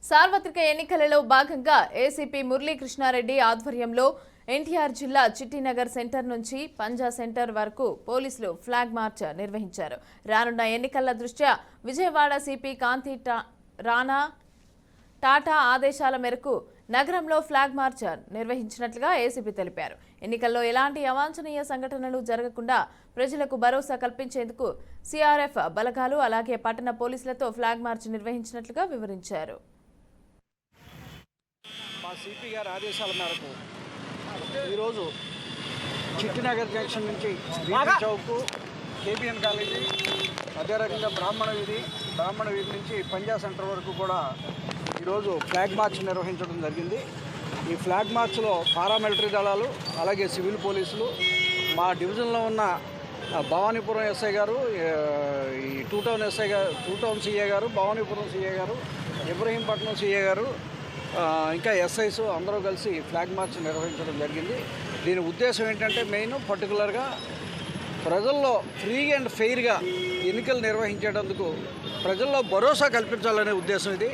సార్వత్రిక ఎన్నికలలో భాగంగా ఏసీపీ మురళీకృష్ణారెడ్డి ఆధ్వర్యంలో ఎన్టీఆర్ జిల్లా చిట్టినగర్ సెంటర్ నుంచి పంజా సెంటర్ వరకు పోలీసులు ఫ్లాగ్ మార్చ్ నిర్వహించారు. రానున్న ఎన్నికల దృష్ట్యా విజయవాడ సిపి కాంతి రాణా టాటా ఆదేశాల మేరకు నగరంలో ఫ్లాగ్ మార్చ్ నిర్వహించినట్లుగా ఏసీపీ తెలిపారు. ఎన్నికల్లో ఎలాంటి అవాంఛనీయ సంఘటనలు జరగకుండా ప్రజలకు భరోసా కల్పించేందుకు సిఆర్ఎఫ్ బలగాలు అలాగే పట్టణ పోలీసులతో ఫ్లాగ్ మార్చ్ నిర్వహించినట్లుగా వివరించారు. మా సిపి గారి ఆదేశాల మేరకు ఈరోజు చిట్టినగర్ జంక్షన్ నుంచి చౌక్, కేబిఎన్ కాలేజీ, అదే రకంగా బ్రాహ్మణ వీధి నుంచి పంజా సెంటర్ వరకు కూడా ఈరోజు ఫ్లాగ్ మార్చ్ నిర్వహించడం జరిగింది. ఈ ఫ్లాగ్ మార్చ్లో పారామిలిటరీ దళాలు అలాగే సివిల్ పోలీసులు, మా డివిజన్లో ఉన్న భవానీపురం ఎస్ఐ గారు, ఈ టూ టౌన్ సిఏ గారు, భవానీపురం సిఏ గారు, ఇబ్రహీంపట్నం సిఏ గారు, ఇంకా ఎస్ఐస్ అందరూ కలిసి ఫ్లాగ్ మార్చ్ నిర్వహించడం జరిగింది. దీని ఉద్దేశం ఏంటంటే మెయిన్ పర్టికులర్గా ప్రజల్లో ఫ్రీ అండ్ ఫెయిర్గా ఎన్నికలు నిర్వహించేటందుకు ప్రజల్లో భరోసా కల్పించాలనే ఉద్దేశం ఇది.